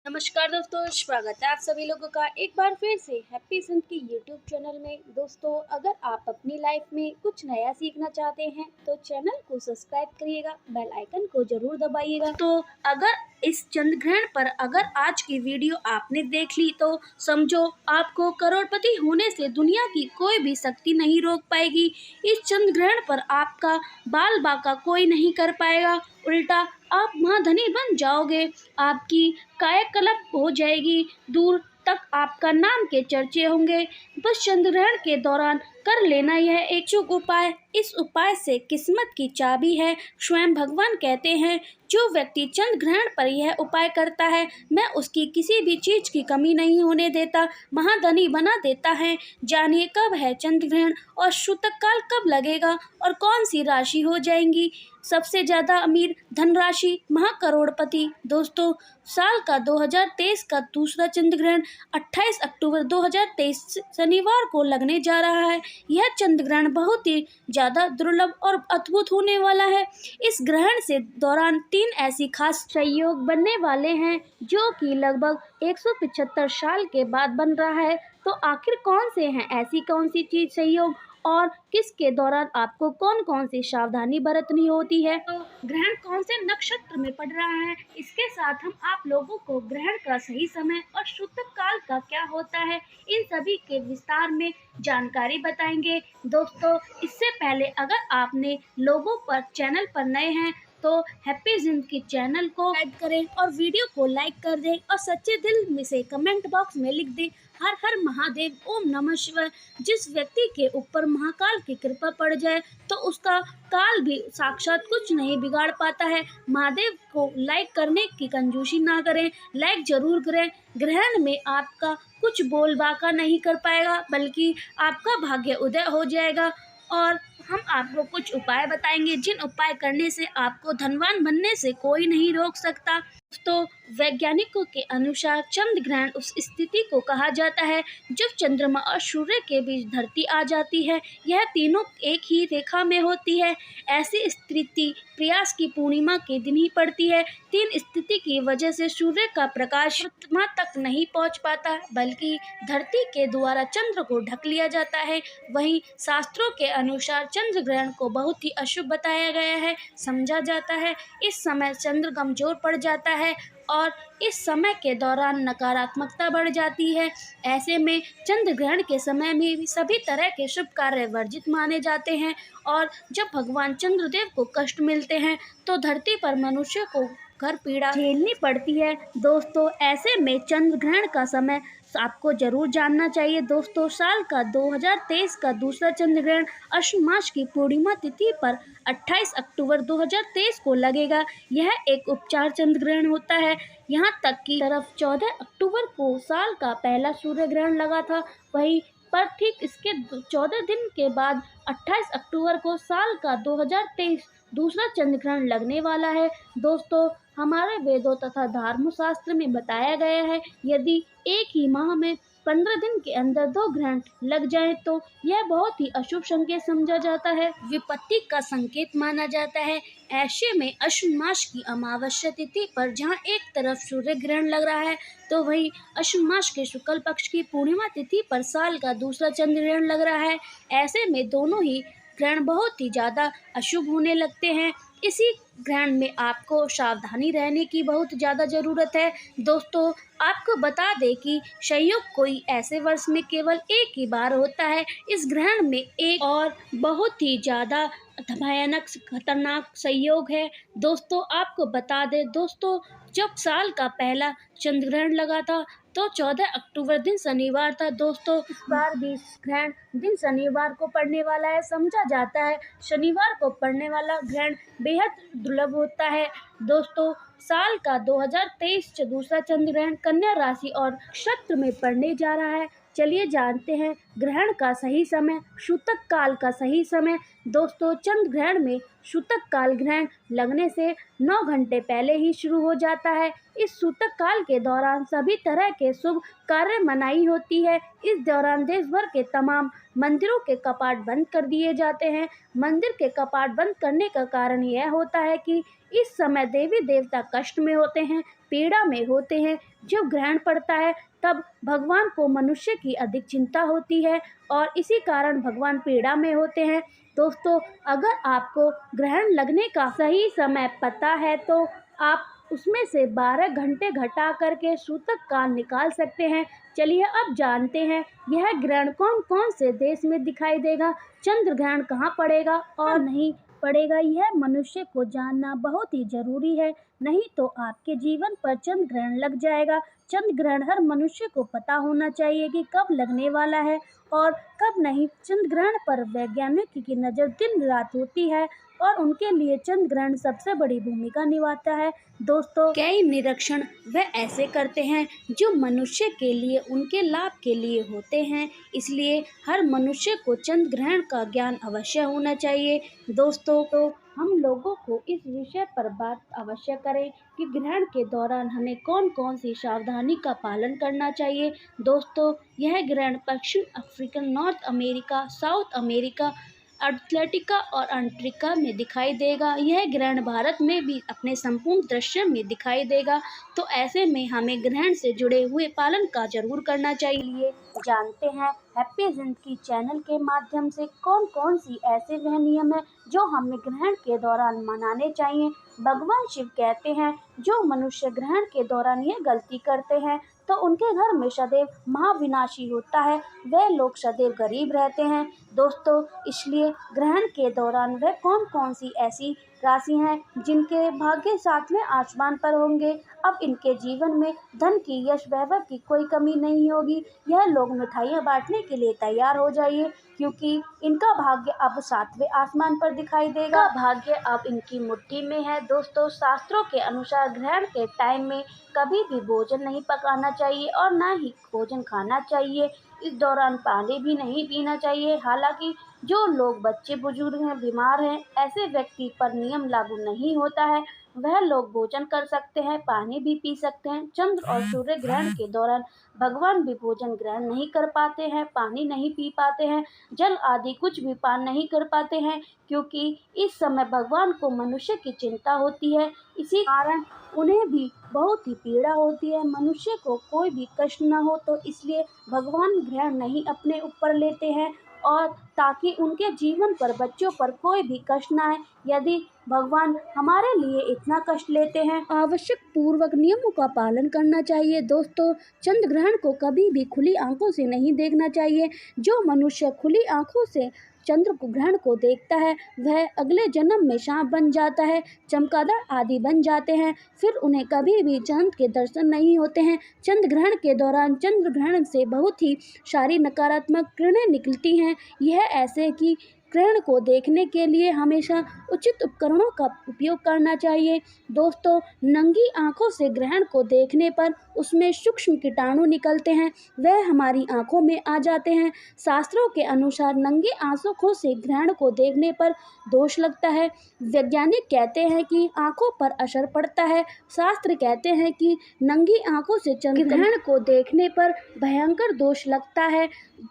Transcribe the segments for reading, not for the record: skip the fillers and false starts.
नमस्कार दोस्तों, स्वागत है आप सभी लोगों का एक बार फिर से हैप्पी संत की यूट्यूब चैनल में। दोस्तों, अगर आप अपनी लाइफ में कुछ नया सीखना चाहते हैं तो चैनल को सब्सक्राइब करिएगा, बेल आइकन को जरूर दबाइएगा। तो अगर इस चंद्र ग्रहण पर अगर आज की वीडियो आपने देख ली तो समझो आपको करोड़पति होने से दुनिया की कोई भी शक्ति नहीं रोक पाएगी। इस चंद्र ग्रहण पर आपका बाल बाका कोई नहीं कर पाएगा, उल्टा आप महाधनी बन जाओगे। आपकी कायाकल्प हो जाएगी, दूर तक आपका नाम के चर्चे होंगे। बस चंद्र ग्रहण के दौरान कर लेना यह एक शुभ उपाय। इस उपाय से किस्मत की चाबी है। स्वयं भगवान कहते हैं, जो व्यक्ति चंद्र ग्रहण पर यह उपाय करता है, मैं उसकी किसी भी चीज की कमी नहीं होने देता, महाधनी बना देता है। जानिए कब है चंद्र ग्रहण और सूतक काल कब लगेगा और कौन सी राशि हो जाएंगी सबसे ज्यादा अमीर, धनराशि, महाकरोड़पति। दोस्तों, साल का 2023 का दूसरा चंद्र ग्रहण 28 अक्टूबर 2023 शनिवार को लगने जा रहा है। यह चंद्र ग्रहण बहुत ही ज्यादा दुर्लभ और अद्भुत होने वाला है। इस ग्रहण से दौरान 3 ऐसी खास संयोग बनने वाले हैं जो कि लगभग 175 साल के बाद बन रहा है। तो आखिर कौन से हैं ऐसी कौन सी चीज संयोग और किसके दौरान आपको कौन कौन सी सावधानी बरतनी होती है, तो ग्रहण कौन से नक्षत्र में पड़ रहा है, इसके साथ हम आप लोगों को ग्रहण का सही समय और सूतक काल का क्या होता है, इन सभी के विस्तार में जानकारी बताएंगे। दोस्तों, इससे पहले अगर आपने लोगों पर चैनल पर नए हैं तो हैप्पी जिंदगी चैनल को लाइक करें और वीडियो को लाइक कर दें और सच्चे दिल में से कमेंट बॉक्स में लिख दें, हर हर महादेव, ओम नमः शिवाय। जिस व्यक्ति के ऊपर महाकाल की कृपा पड़ जाए तो उसका काल भी साक्षात कुछ नहीं बिगाड़ पाता है। महादेव को लाइक करने की कंजूसी ना करें, लाइक जरूर करें। ग्रहण में आपका कुछ बोल बाका नहीं कर पाएगा, बल्कि आपका भाग्य उदय हो जाएगा। और हम आपको कुछ उपाय बताएंगे जिन उपाय करने से आपको धनवान बनने से कोई नहीं रोक सकता। तो वैज्ञानिकों के अनुसार चंद्र ग्रहण उस स्थिति को कहा जाता है जब चंद्रमा और सूर्य के बीच धरती आ जाती है। यह तीनों एक ही रेखा में होती है। ऐसी स्थिति प्रयास की पूर्णिमा के दिन ही पड़ती है। तीन स्थिति की वजह से सूर्य का प्रकाश चंद्रमा तक नहीं पहुंच पाता, बल्कि धरती के द्वारा चंद्र को ढक लिया जाता है। वहीं शास्त्रों के अनुसार चंद्र ग्रहण को बहुत ही अशुभ बताया गया है, समझा जाता है। इस समय चंद्र कमजोर पड़ जाता है और इस समय के दौरान नकारात्मकता बढ़ जाती है। ऐसे में चंद्र ग्रहण के समय में भी सभी तरह के शुभ कार्य वर्जित माने जाते हैं और जब भगवान चंद्रदेव को कष्ट मिलते हैं तो धरती पर मनुष्य को घर पीड़ा झेलनी पड़ती है। दोस्तों, ऐसे में चंद्र ग्रहण का समय आपको जरूर जानना चाहिए। दोस्तों, साल का 2023 का दूसरा चंद्र ग्रहण अश्विन मास की पूर्णिमा तिथि पर 28 अक्टूबर 2023 को लगेगा। यह एक उपचार चंद्र ग्रहण होता है। यहाँ तक की तरफ 14 अक्टूबर को साल का पहला सूर्य ग्रहण लगा था, वहीं पर ठीक इसके 14 दिन के बाद 28 अक्टूबर को साल का 2023 दूसरा चंद्र ग्रहण लगने वाला है। दोस्तों, हमारे वेदों तथा धर्मशास्त्र में बताया गया है, यदि एक ही माह में 15 दिन के अंदर 2 ग्रहण लग जाएं तो यह बहुत ही अशुभ संकेत समझा जाता है, विपत्ति का संकेत माना जाता है। ऐसे में अश्विन मास की अमावस्या तिथि पर जहां एक तरफ सूर्य ग्रहण लग रहा है तो वहीं अश्विन मास के शुक्ल पक्ष की पूर्णिमा तिथि पर साल का दूसरा चंद्र ग्रहण लग रहा है। ऐसे में दोनों ही ग्रहण बहुत ही ज़्यादा अशुभ होने लगते हैं। इसी ग्रहण में आपको सावधानी रहने की बहुत ज़्यादा ज़रूरत है। दोस्तों, आपको बता दें कि संयोग कोई ऐसे वर्ष में केवल एक ही बार होता है। इस ग्रहण में एक और बहुत ही ज़्यादा भयानक खतरनाक संयोग है। दोस्तों, आपको बता दें दोस्तों, जब साल का पहला चंद्र ग्रहण लगा था तो 14 अक्टूबर दिन शनिवार था। दोस्तों, इस बार भी ग्रहण दिन शनिवार को पड़ने वाला है, समझा जाता है। शनिवार को पड़ने वाला ग्रहण बेहद दुर्लभ होता है। दोस्तों, साल का 2023 दूसरा चंद्र ग्रहण कन्या राशि और नक्षत्र में पड़ने जा रहा है। चलिए जानते हैं ग्रहण का सही समय, सूतक काल का सही समय। दोस्तों, चंद्र ग्रहण में सूतक काल ग्रहण लगने से 9 घंटे पहले ही शुरू हो जाता है। इस सूतक काल के दौरान सभी तरह के शुभ कार्य मनाही होती है। इस दौरान देश भर के तमाम मंदिरों के कपाट बंद कर दिए जाते हैं। मंदिर के कपाट बंद करने का कारण यह होता है कि इस समय देवी देवता कष्ट में होते हैं, पीड़ा में होते हैं। जब ग्रहण पड़ता है तब भगवान को मनुष्य की अधिक चिंता होती है और इसी कारण भगवान पीड़ा में होते हैं। दोस्तों, अगर आपको ग्रहण लगने का सही समय पता है तो आप उसमें से 12 घंटे घटा करके सूतक काल निकाल सकते हैं। चलिए अब जानते हैं यह ग्रहण कौन कौन से देश में दिखाई देगा, चंद्र ग्रहण कहाँ पड़ेगा और नहीं पड़ेगा। यह मनुष्य को जानना बहुत ही जरूरी है, नहीं तो आपके जीवन पर चंद्र ग्रहण लग जाएगा। चंद्र ग्रहण हर मनुष्य को पता होना चाहिए कि कब लगने वाला है और कब नहीं। चंद्र ग्रहण पर वैज्ञानिक की नज़र दिन रात होती है और उनके लिए चंद्र ग्रहण सबसे बड़ी भूमिका निभाता है। दोस्तों, कई निरीक्षण वे ऐसे करते हैं जो मनुष्य के लिए उनके लाभ के लिए होते हैं, इसलिए हर मनुष्य को चंद्र ग्रहण का ज्ञान अवश्य होना चाहिए। दोस्तों, तो हम लोगों को इस विषय पर बात अवश्य करें कि ग्रहण के दौरान हमें कौन कौन सी सावधानी का पालन करना चाहिए। दोस्तों, यह ग्रहण पश्चिम African, North America, South America, Atlantica और अंटार्कटिका में दिखाई देगा। यह ग्रहण भारत में भी अपने संपूर्ण दृश्य में दिखाई देगा। तो ऐसे में हमें ग्रहण से जुड़े हुए पालन का जरूर करना चाहिए। जानते हैं हैप्पी जिंदगी चैनल के माध्यम से कौन कौन सी ऐसे वह नियम है जो हमें ग्रहण के दौरान मनाने चाहिए। भगवान शिव कहते हैं, जो मनुष्य ग्रहण के दौरान यह गलती करते हैं तो उनके घर में सदैव महाविनाशी होता है, वे लोग सदैव गरीब रहते हैं। दोस्तों, इसलिए ग्रहण के दौरान वह कौन कौन सी ऐसी राशि हैं जिनके भाग्य सातवें आसमान पर होंगे, अब इनके जीवन में धन की, यश, वैभव की कोई कमी नहीं होगी। यह लोग मिठाइयाँ बांटने के लिए तैयार हो जाइए, क्योंकि इनका भाग्य अब सातवें आसमान पर दिखाई देगा। भाग्य अब इनकी मुट्ठी में है। दोस्तों, शास्त्रों के अनुसार ग्रहण के टाइम में कभी भी भोजन नहीं पकाना चाहिए और ना ही भोजन खाना चाहिए। इस दौरान पानी भी नहीं पीना चाहिए। हालांकि जो लोग बच्चे, बुजुर्ग हैं, बीमार हैं, ऐसे व्यक्ति पर नियम लागू नहीं होता है, वह लोग भोजन कर सकते हैं, पानी भी पी सकते हैं। चंद्र और सूर्य ग्रहण के दौरान भगवान भी भोजन ग्रहण नहीं कर पाते हैं, पानी नहीं पी पाते हैं, जल आदि कुछ भी पान नहीं कर पाते हैं, क्योंकि इस समय भगवान को मनुष्य की चिंता होती है। इसी कारण उन्हें भी बहुत ही पीड़ा होती है, मनुष्य को कोई भी कष्ट न हो, तो इसलिए भगवान ग्रहण नहीं अपने ऊपर लेते हैं और ताकि उनके जीवन पर, बच्चों पर कोई भी कष्ट न आए। यदि भगवान हमारे लिए इतना कष्ट लेते हैं, आवश्यक पूर्वक नियमों का पालन करना चाहिए। दोस्तों, चंद्र ग्रहण को कभी भी खुली आंखों से नहीं देखना चाहिए। जो मनुष्य खुली आंखों से चंद्र ग्रहण को देखता है वह अगले जन्म में सांप बन जाता है, चमगादड़ आदि बन जाते हैं, फिर उन्हें कभी भी चंद्र के दर्शन नहीं होते हैं। चंद्र ग्रहण के दौरान चंद्र ग्रहण से बहुत ही सारी नकारात्मक किरणें निकलती हैं। यह ऐसे कि ग्रहण को देखने के लिए हमेशा उचित उपकरणों का उपयोग करना चाहिए। दोस्तों, नंगी आंखों से ग्रहण को देखने पर उसमें सूक्ष्म कीटाणु निकलते हैं, वह हमारी आंखों में आ जाते हैं। शास्त्रों के अनुसार नंगी आंखों से ग्रहण को देखने पर दोष लगता है। वैज्ञानिक कहते हैं कि आंखों पर असर पड़ता है। शास्त्र कहते हैं कि नंगी आंखों से चंद्र ग्रहण को देखने पर भयंकर दोष लगता है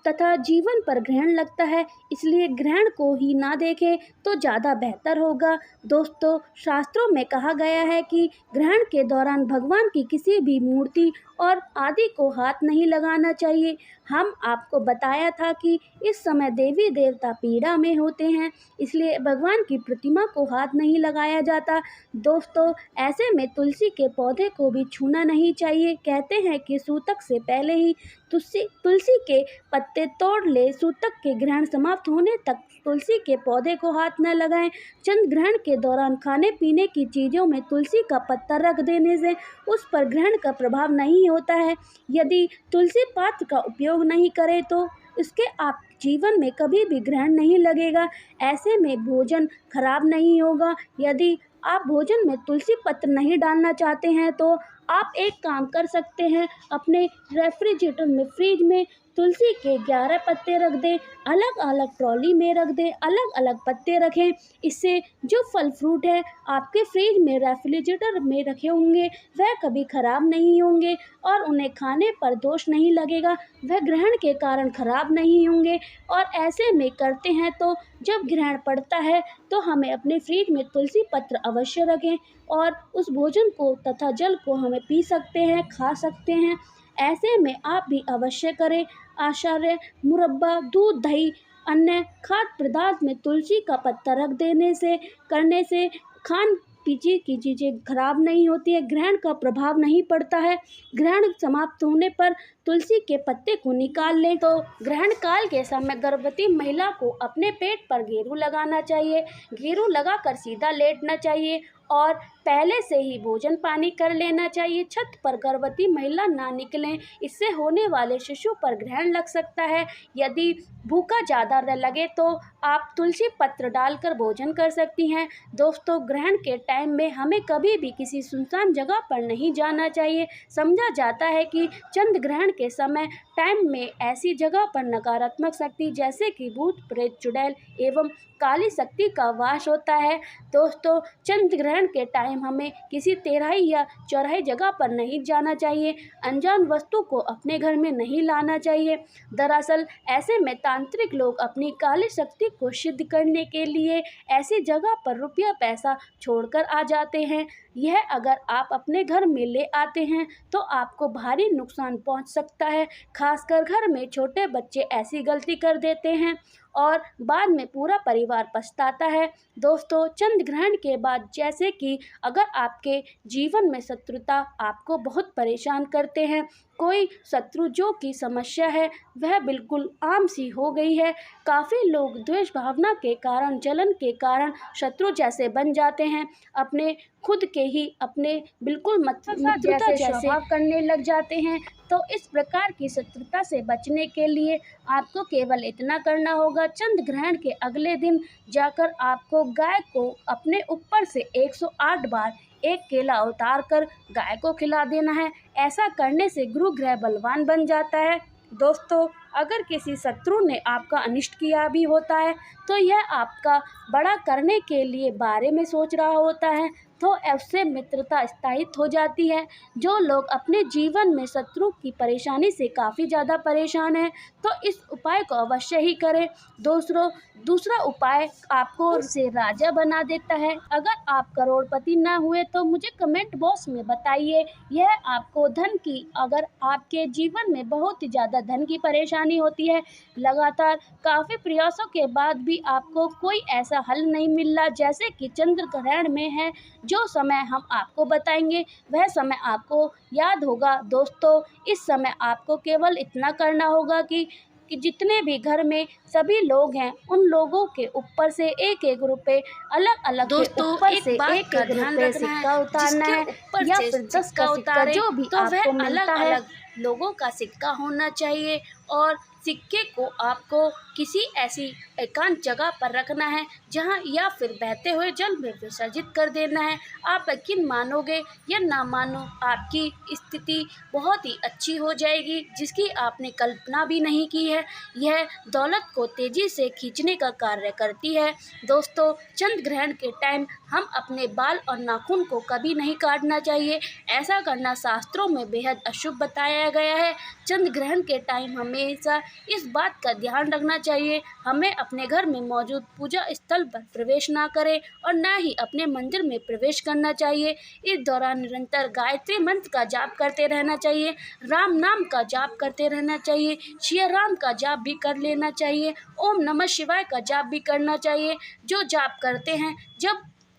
तथा जीवन पर ग्रहण लगता है, इसलिए ग्रहण को ही ना देखें तो ज़्यादा बेहतर होगा। दोस्तों, शास्त्रों में कहा गया है कि ग्रहण के दौरान भगवान की किसी भी मूर्ति और आदि को हाथ नहीं लगाना चाहिए। हम आपको बताया था कि इस समय देवी देवता पीड़ा में होते हैं, इसलिए भगवान की प्रतिमा को हाथ नहीं लगाया जाता। दोस्तों, ऐसे में तुलसी के पौधे को भी छूना नहीं चाहिए। कहते हैं कि सूतक से पहले ही तुलसी के पत्ते तोड़ ले। सूतक के ग्रहण समाप्त होने तक तुलसी के पौधे को हाथ न लगाएं। चंद्र ग्रहण के दौरान खाने पीने की चीज़ों में तुलसी का पत्ता रख देने से उस पर ग्रहण का प्रभाव नहीं होता है। यदि तुलसी पात्र का उपयोग नहीं करें तो इसके आप जीवन में कभी भी ग्रहण नहीं लगेगा। ऐसे में भोजन खराब नहीं होगा। यदि आप भोजन में तुलसी पत्र नहीं डालना चाहते हैं तो आप एक काम कर सकते हैं, अपने रेफ्रिजरेटर में, फ्रिज में तुलसी के 11 पत्ते रख दें, अलग अलग ट्रॉली में रख दें, अलग अलग पत्ते रखें। इससे जो फल फ्रूट है आपके फ्रिज में, रेफ्रिजरेटर में रखे होंगे वह कभी ख़राब नहीं होंगे और उन्हें खाने पर दोष नहीं लगेगा, वह ग्रहण के कारण ख़राब नहीं होंगे। और ऐसे में करते हैं तो जब ग्रहण पड़ता है तो हमें अपने फ्रिज में तुलसी पत्र अवश्य रखें और उस भोजन को तथा जल को हमें पी सकते हैं, खा सकते हैं। ऐसे में आप भी अवश्य करें। आचार्य मुरब्बा, दूध, दही, अन्य खाद्य पदार्थ में तुलसी का पत्ता रख देने से, करने से खान पीछे की चीज़ें खराब नहीं होती है, ग्रहण का प्रभाव नहीं पड़ता है। ग्रहण समाप्त होने पर तुलसी के पत्ते को निकाल लें। तो ग्रहण काल के समय गर्भवती महिला को अपने पेट पर घेरू लगाना चाहिए, घेरू लगाकर सीधा लेटना चाहिए और पहले से ही भोजन पानी कर लेना चाहिए। छत पर गर्भवती महिला ना निकलें, इससे होने वाले शिशु पर ग्रहण लग सकता है। यदि भूखा ज़्यादा लगे तो आप तुलसी पत्र डालकर भोजन कर सकती हैं। दोस्तों, ग्रहण के टाइम में हमें कभी भी किसी सुनसान जगह पर नहीं जाना चाहिए। समझा जाता है कि चंद्र ग्रहण के समय टाइम में ऐसी जगह पर नकारात्मक शक्ति जैसे कि भूत, प्रेत, चुड़ैल एवं काली शक्ति का वास होता है। दोस्तों, चंद्र ग्रहण के टाइम हमें किसी तेरहाई या चौराही जगह पर नहीं जाना चाहिए, अनजान वस्तु को अपने घर में नहीं लाना चाहिए। दरअसल ऐसे में तांत्रिक लोग अपनी काली शक्ति को सिद्ध करने के लिए ऐसी जगह पर रुपया पैसा छोड़कर आ जाते हैं। यह अगर आप अपने घर में ले आते हैं तो आपको भारी नुकसान पहुंच सकता है। खासकर घर में छोटे बच्चे ऐसी गलती कर देते हैं और बाद में पूरा परिवार पछताता है। दोस्तों, चंद्र ग्रहण के बाद जैसे कि अगर आपके जीवन में शत्रुता आपको बहुत परेशान करते हैं, कोई शत्रु जो की समस्या है वह बिल्कुल आम सी हो गई है। काफ़ी लोग द्वेष भावना के कारण, जलन के कारण शत्रु जैसे बन जाते हैं, अपने खुद के ही अपने बिल्कुल मित्रता जैसे स्वभाव करने लग जाते हैं। तो इस प्रकार की शत्रुता से बचने के लिए आपको केवल इतना करना होगा, चंद्र ग्रहण के अगले दिन जाकर आपको गाय को अपने ऊपर से 108 बार एक केला उतार कर गाय को खिला देना है। ऐसा करने से गुरु ग्रह बलवान बन जाता है। दोस्तों, अगर किसी शत्रु ने आपका अनिष्ट किया भी होता है तो यह आपका बड़ा करने के लिए बारे में सोच रहा होता है, तो उससे मित्रता स्थायित हो जाती है। जो लोग अपने जीवन में शत्रु की परेशानी से काफ़ी ज़्यादा परेशान हैं तो इस उपाय को अवश्य ही करें। दूसरा उपाय आपको से राजा बना देता है। अगर आप करोड़पति ना हुए तो मुझे कमेंट बॉक्स में बताइए। यह आपको धन की, अगर आपके जीवन में बहुत ही ज़्यादा धन की परेशानी होती है, लगातार काफ़ी प्रयासों के बाद भी आपको कोई ऐसा हल नहीं मिल रहा जैसे कि चंद्र ग्रहण में है, जो समय हम आपको बताएंगे वह समय आपको याद होगा। दोस्तों, इस समय आपको केवल इतना करना होगा कि जितने भी घर में सभी लोग हैं उन लोगों के ऊपर से एक एक रुपए अलग अलग के ऊपर से एक एक रुपए सिक्का उतारना है या फिर 10 का सिक्का जो भी आपको मिलता है, लोगों का सिक्का होना चाहिए। और सिक्के को आपको किसी ऐसी एकांत जगह पर रखना है जहां, या फिर बहते हुए जल में विसर्जित कर देना है। आप यकीन मानोगे या ना मानो, आपकी स्थिति बहुत ही अच्छी हो जाएगी जिसकी आपने कल्पना भी नहीं की है। यह दौलत को तेजी से खींचने का कार्य करती है। दोस्तों, चंद्र ग्रहण के टाइम हम अपने बाल और नाखून को कभी नहीं काटना चाहिए, ऐसा करना शास्त्रों में बेहद अशुभ बताया गया है। चंद्र ग्रहण के टाइम हमेशा इस बात का ध्यान रखना चाहिए, हमें अपने घर में मौजूद पूजा स्थल पर प्रवेश ना करें और ना ही अपने मंदिर में प्रवेश करना चाहिए। इस दौरान निरंतर गायत्री मंत्र का जाप करते रहना चाहिए, राम नाम का जाप करते रहना चाहिए, श्री राम का जाप भी कर लेना चाहिए, ओम नमः शिवाय का जाप भी करना चाहिए। जो जाप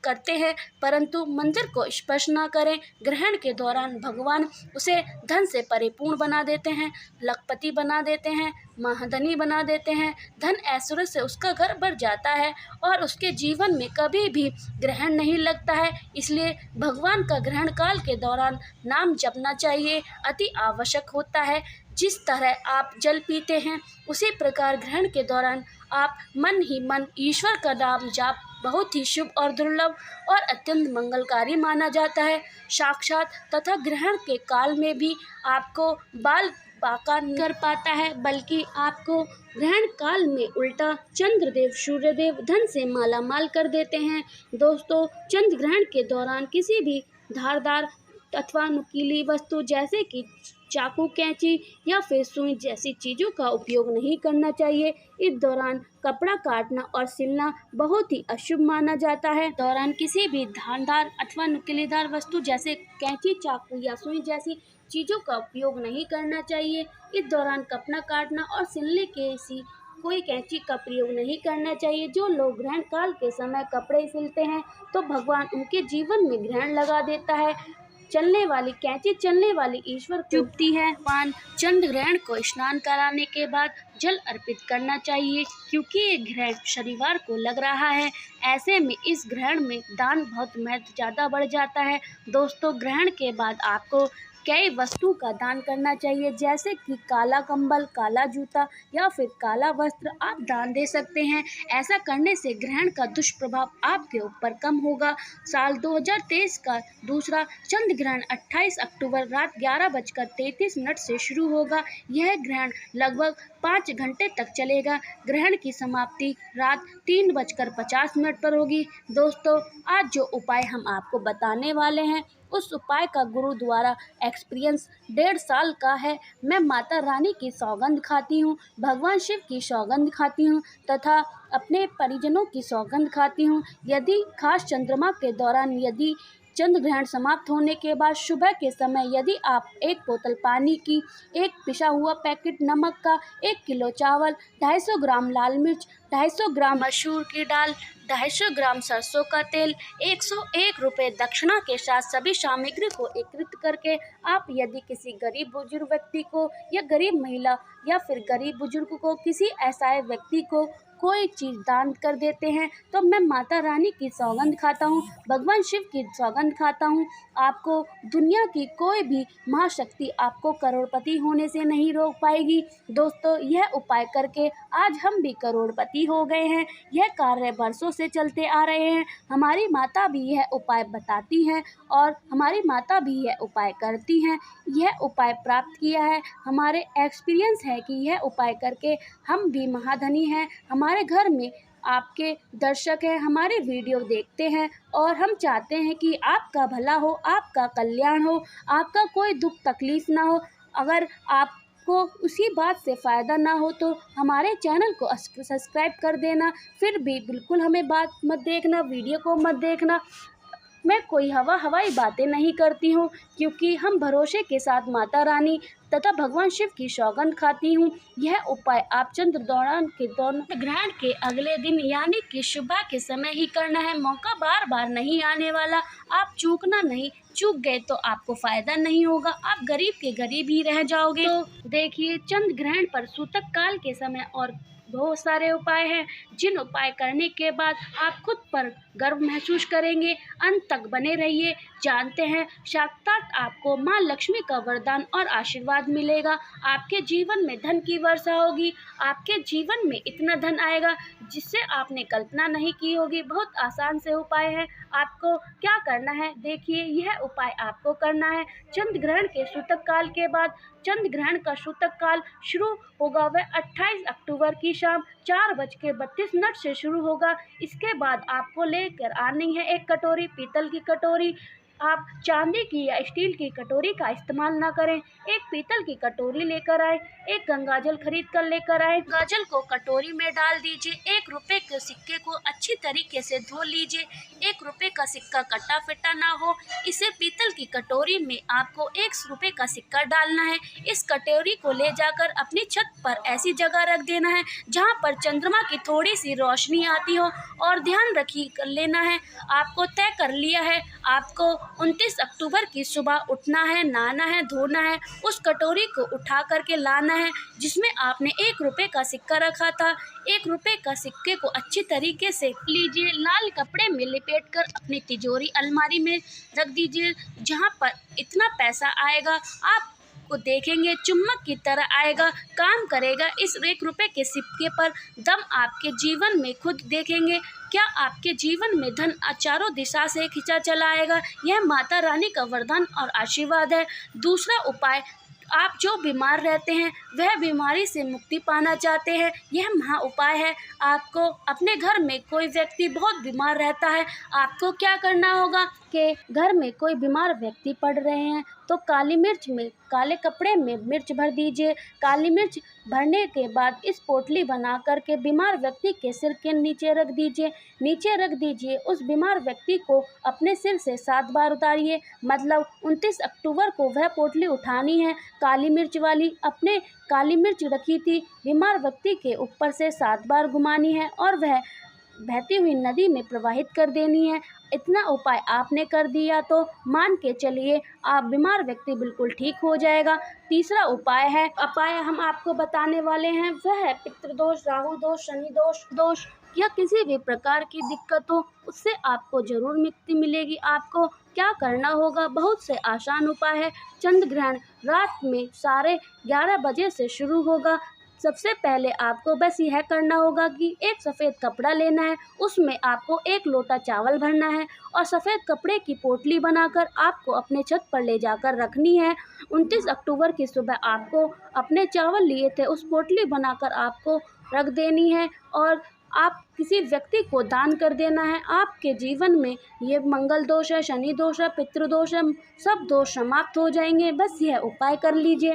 करते हैं परंतु मंदिर को स्पर्श ना करें। ग्रहण के दौरान भगवान उसे धन से परिपूर्ण बना देते हैं, लखपति बना देते हैं, महाधनी बना देते हैं। धन ऐश्वर्य से उसका घर भर जाता है और उसके जीवन में कभी भी ग्रहण नहीं लगता है। इसलिए भगवान का ग्रहण काल के दौरान नाम जपना चाहिए, अति आवश्यक होता है। जिस तरह आप जल पीते हैं उसी प्रकार ग्रहण के दौरान आप मन ही मन ईश्वर का नाम जाप बहुत ही शुभ और दुर्लभ और अत्यंत मंगलकारी माना जाता है। साक्षात तथा ग्रहण के काल में भी आपको बाल बाका नहीं कर पाता है, बल्कि आपको ग्रहण काल में उल्टा चंद्रदेव सूर्यदेव धन से माला माल कर देते हैं। दोस्तों, चंद्र ग्रहण के दौरान किसी भी धारदार अथवा नुकीली वस्तु जैसे कि चाकू, कैंची या फिर सुई जैसी चीज़ों का उपयोग नहीं करना चाहिए। इस दौरान कपड़ा काटना और सिलना बहुत ही अशुभ माना जाता है। दौरान किसी भी धारदार अथवा नुकीलेदार वस्तु जैसे कैंची, चाकू या सुई जैसी चीज़ों का उपयोग नहीं करना चाहिए। इस दौरान कपड़ा काटना और सिलने के सी कोई कैंची का प्रयोग नहीं करना चाहिए। जो लोग ग्रहण काल के समय कपड़े सिलते हैं तो भगवान उनके जीवन में ग्रहण लगा देता है। चलने वाली कैंची चलने वाली ईश्वर को चुभती है। पान चंद्र ग्रहण को स्नान कराने के बाद जल अर्पित करना चाहिए, क्योंकि ये ग्रहण शनिवार को लग रहा है। ऐसे में इस ग्रहण में दान बहुत महत्व ज़्यादा बढ़ जाता है। दोस्तों, ग्रहण के बाद आपको कई वस्तु का दान करना चाहिए, जैसे कि काला कंबल, काला जूता या फिर काला वस्त्र आप दान दे सकते हैं। ऐसा करने से ग्रहण का दुष्प्रभाव आपके ऊपर कम होगा। साल 2023 का दूसरा चंद्र ग्रहण 28 अक्टूबर रात 11:33 से शुरू होगा। यह ग्रहण लगभग 5 घंटे तक चलेगा। ग्रहण की समाप्ति रात 3:50 पर होगी। दोस्तों, आज जो उपाय हम आपको बताने वाले हैं, उस उपाय का गुरु द्वारा एक्सपीरियंस 1.5 साल का है। मैं माता रानी की सौगंध खाती हूँ, भगवान शिव की सौगंध खाती हूँ तथा अपने परिजनों की सौगंध खाती हूँ। यदि खास चंद्रमा के दौरान यदि चंद्र ग्रहण समाप्त होने के बाद सुबह के समय यदि आप 1 बोतल पानी की, 1 पिसा हुआ पैकेट नमक का, 1 किलो चावल, 250 ग्राम लाल मिर्च, 250 ग्राम मसूर की दाल, 250 ग्राम सरसों का तेल, 101 रुपये दक्षिणा के साथ सभी सामग्री को एकत्रित करके आप यदि किसी गरीब बुजुर्ग व्यक्ति को या गरीब महिला या फिर गरीब बुजुर्ग को, किसी असहाय व्यक्ति को कोई चीज़ दान कर देते हैं, तो मैं माता रानी की सौगंध खाता हूँ, भगवान शिव की सौगंध खाता हूँ। आपको दुनिया की कोई भी महाशक्ति आपको करोड़पति होने से नहीं रोक पाएगी। दोस्तों, यह उपाय करके आज हम भी करोड़पति हो गए हैं। यह कार्य वर्षों से चलते आ रहे हैं। हमारी माता भी यह उपाय बताती हैं और हमारी माता भी यह उपाय करती हैं। यह उपाय प्राप्त किया है, हमारे एक्सपीरियंस है कि यह उपाय करके हम भी महाधनी हैं। हमारे घर में आपके दर्शक हैं, हमारे वीडियो देखते हैं और हम चाहते हैं कि आपका भला हो, आपका कल्याण हो, आपका कोई दुख तकलीफ ना हो। अगर आपको उसी बात से फ़ायदा ना हो तो हमारे चैनल को सब्सक्राइब कर देना। फिर भी बिल्कुल हमें बात मत देखना, वीडियो को मत देखना। मैं कोई हवाई बातें नहीं करती हूँ, क्योंकि हम भरोसे के साथ माता रानी तथा भगवान शिव की सौगंध खाती हूँ। यह उपाय आप चंद्र दौरान के दोनों ग्रहण के अगले दिन यानी कि सुबह के समय ही करना है। मौका बार बार नहीं आने वाला, आप चूकना नहीं। चूक गए तो आपको फायदा नहीं होगा, आप गरीब के गरीब ही रह जाओगे। तो देखिए, चंद्र ग्रहण पर सूतक काल के समय और बहुत सारे उपाय हैं, जिन उपाय करने के बाद आप खुद पर गर्व महसूस करेंगे। अंत तक बने रहिए। जानते हैं, साक्षात आपको माँ लक्ष्मी का वरदान और आशीर्वाद मिलेगा। आपके जीवन में धन की वर्षा होगी। आपके जीवन में इतना धन आएगा जिससे आपने कल्पना नहीं की होगी। बहुत आसान से उपाय है। आपको क्या करना है, देखिए, यह उपाय आपको करना है। चंद्र ग्रहण के सूतक काल के बाद चंद्र ग्रहण का सूतक काल शुरू होगा, वह 28 अक्टूबर की शाम 4:32 से शुरू होगा। इसके बाद आपको लेकर आनी है एक कटोरी, पीतल की कटोरी। आप चांदी की या स्टील की कटोरी का इस्तेमाल ना करें। एक पीतल की कटोरी लेकर आए, एक गंगाजल खरीद कर लेकर आए। गंगाजल को कटोरी में डाल दीजिए। 1 रुपए के सिक्के को अच्छी तरीके से धो लीजिए। 1 रुपए का सिक्का कटा फिटा ना हो। इसे पीतल की कटोरी में आपको 1 रुपए का सिक्का डालना है। इस कटोरी को ले जाकर अपनी छत पर ऐसी जगह रख देना है जहाँ पर चंद्रमा की थोड़ी सी रोशनी आती हो। और ध्यान रखिए, कर लेना है, आपको तय कर लिया है, आपको 29 अक्टूबर की सुबह उठना है, नहाना है, धोना है, उस कटोरी को उठा करके लाना है जिसमें आपने 1 रुपए का सिक्का रखा था। 1 रुपए का सिक्के को अच्छी तरीके से लीजिए, लाल कपड़े में लपेटकर अपनी तिजोरी अलमारी में रख दीजिए। जहाँ पर इतना पैसा आएगा, आप आपको देखेंगे चुम्बक की तरह आएगा, काम करेगा। इस 1 रुपए के सिक्के पर दम आपके जीवन में खुद देखेंगे। क्या आपके जीवन में धन चारों दिशा से खींचा चला आएगा? यह माता रानी का वरदान और आशीर्वाद है। दूसरा उपाय, आप जो बीमार रहते हैं, वह बीमारी से मुक्ति पाना चाहते हैं, यह महा उपाय है। आपको अपने घर में कोई व्यक्ति बहुत बीमार रहता है, आपको क्या करना होगा कि घर में कोई बीमार व्यक्ति पड़ रहे हैं तो काली मिर्च में, काले कपड़े में मिर्च भर दीजिए। काली मिर्च भरने के बाद इस पोटली बना कर के बीमार व्यक्ति के सिर के नीचे रख दीजिए। नीचे रख दीजिए। उस बीमार व्यक्ति को अपने सिर से 7 बार उतारिए। मतलब 29 अक्टूबर को वह पोटली उठानी है काली मिर्च वाली। अपने काली मिर्च रखी थी बीमार व्यक्ति के ऊपर से 7 बार घुमानी है और वह बहती हुई नदी में प्रवाहित कर देनी है। इतना उपाय आपने कर दिया तो मान के चलिए आप बीमार व्यक्ति बिल्कुल ठीक हो जाएगा। तीसरा उपाय हम आपको बताने वाले हैं, वह है पितृदोष, राहु दोष, शनि दोष या किसी भी प्रकार की दिक्कत हो, उससे आपको जरूर मुक्ति मिलेगी। आपको क्या करना होगा, बहुत से आसान उपाय है। चंद्र ग्रहण रात में 11:30 बजे से शुरू होगा। सबसे पहले आपको बस यह करना होगा कि एक सफ़ेद कपड़ा लेना है, उसमें आपको 1 लोटा चावल भरना है और सफ़ेद कपड़े की पोटली बनाकर आपको अपने छत पर ले जाकर रखनी है। 29 अक्टूबर की सुबह आपको अपने चावल लिए थे उस पोटली बनाकर आपको रख देनी है और आप किसी व्यक्ति को दान कर देना है। आपके जीवन में ये मंगल दोष है, शनि दोष है, पितृदोष है, सब दोष समाप्त हो जाएंगे। बस यह उपाय कर लीजिए।